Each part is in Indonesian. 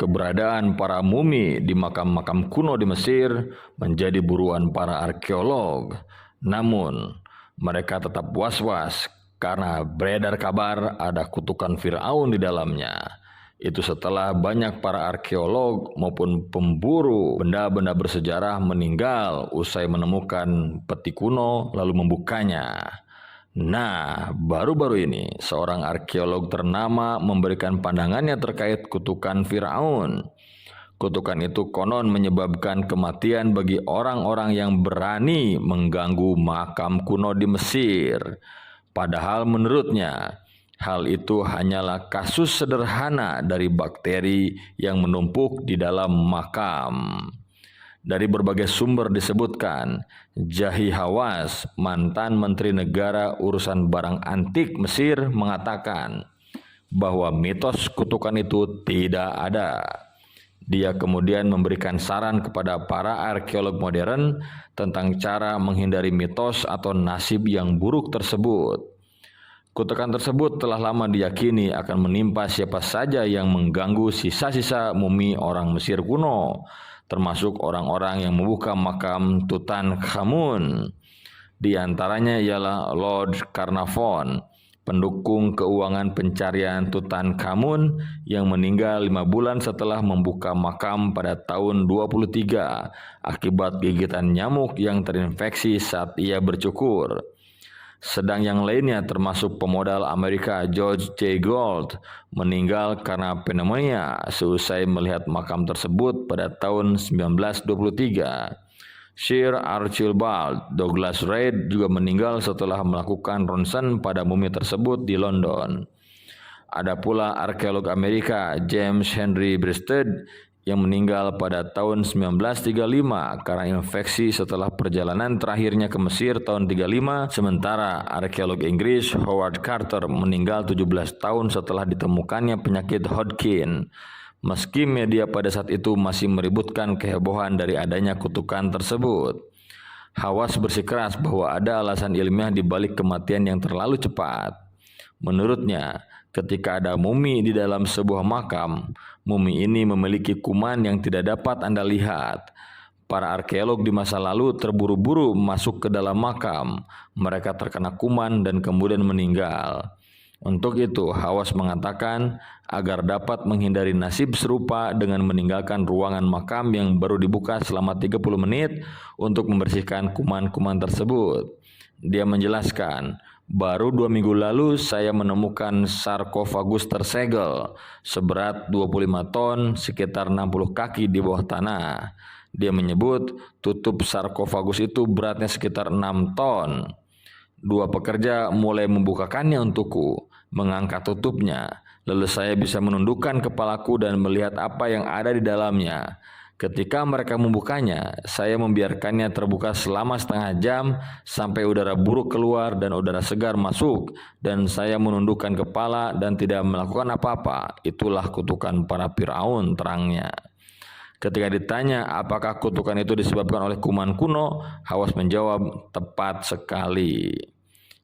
Keberadaan para mumi di makam-makam kuno di Mesir menjadi buruan para arkeolog. Namun, mereka tetap was-was karena beredar kabar ada kutukan Firaun di dalamnya. Itu setelah banyak para arkeolog maupun pemburu benda-benda bersejarah meninggal usai menemukan peti kuno lalu membukanya. Nah, baru-baru ini seorang arkeolog ternama memberikan pandangannya terkait kutukan Firaun. Kutukan itu konon menyebabkan kematian bagi orang-orang yang berani mengganggu makam kuno di Mesir. Padahal menurutnya, hal itu hanyalah kasus sederhana dari bakteri yang menumpuk di dalam makam. Dari berbagai sumber disebutkan, Jahi Hawass, mantan Menteri Negara Urusan Barang Antik Mesir, mengatakan bahwa mitos kutukan itu tidak ada. Dia kemudian memberikan saran kepada para arkeolog modern tentang cara menghindari mitos atau nasib yang buruk tersebut. Kutukan tersebut telah lama diyakini akan menimpa siapa saja yang mengganggu sisa-sisa mumi orang Mesir kuno, termasuk orang-orang yang membuka makam Tutankhamun. Di antaranya ialah Lord Carnarvon, pendukung keuangan pencarian Tutankhamun yang meninggal 5 bulan setelah membuka makam pada tahun 23 akibat gigitan nyamuk yang terinfeksi saat ia bercukur. Sedang yang lainnya termasuk pemodal Amerika George J. Gould meninggal karena pneumonia seusai melihat makam tersebut pada tahun 1923. Sir Archibald Douglas Reid juga meninggal setelah melakukan ronsen pada mumi tersebut di London. Ada pula arkeolog Amerika James Henry Breasted yang meninggal pada tahun 1935 karena infeksi setelah perjalanan terakhirnya ke Mesir tahun 35, sementara arkeolog Inggris Howard Carter meninggal 17 tahun setelah ditemukannya penyakit Hodgkin. Meski media pada saat itu masih meributkan kehebohan dari adanya kutukan tersebut, Hawass bersikeras bahwa ada alasan ilmiah di balik kematian yang terlalu cepat. Menurutnya, ketika ada mumi di dalam sebuah makam, mumi ini memiliki kuman yang tidak dapat Anda lihat. Para arkeolog di masa lalu terburu-buru masuk ke dalam makam. Mereka terkena kuman dan kemudian meninggal. Untuk itu, Hawass mengatakan agar dapat menghindari nasib serupa dengan meninggalkan ruangan makam yang baru dibuka selama 30 menit untuk membersihkan kuman-kuman tersebut. Dia menjelaskan, baru 2 minggu lalu saya menemukan sarkofagus tersegel seberat 25 ton sekitar 60 kaki di bawah tanah. Dia menyebut tutup sarkofagus itu beratnya sekitar 6 ton. 2 pekerja mulai membukakannya untukku, mengangkat tutupnya. Lalu saya bisa menundukkan kepalaku dan melihat apa yang ada di dalamnya. Ketika mereka membukanya, saya membiarkannya terbuka selama setengah jam sampai udara buruk keluar dan udara segar masuk, dan saya menundukkan kepala dan tidak melakukan apa-apa. Itulah kutukan para Firaun, terangnya. Ketika ditanya apakah kutukan itu disebabkan oleh kuman kuno, Hawass menjawab, tepat sekali.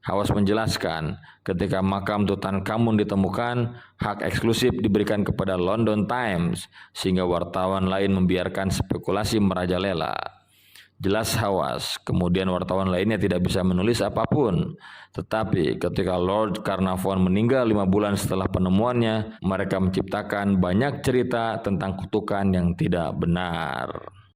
Hawass menjelaskan, ketika makam Tutankhamun ditemukan, hak eksklusif diberikan kepada London Times, sehingga wartawan lain membiarkan spekulasi merajalela. Jelas Hawass, kemudian wartawan lainnya tidak bisa menulis apapun. Tetapi ketika Lord Carnarvon meninggal 5 bulan setelah penemuannya, mereka menciptakan banyak cerita tentang kutukan yang tidak benar.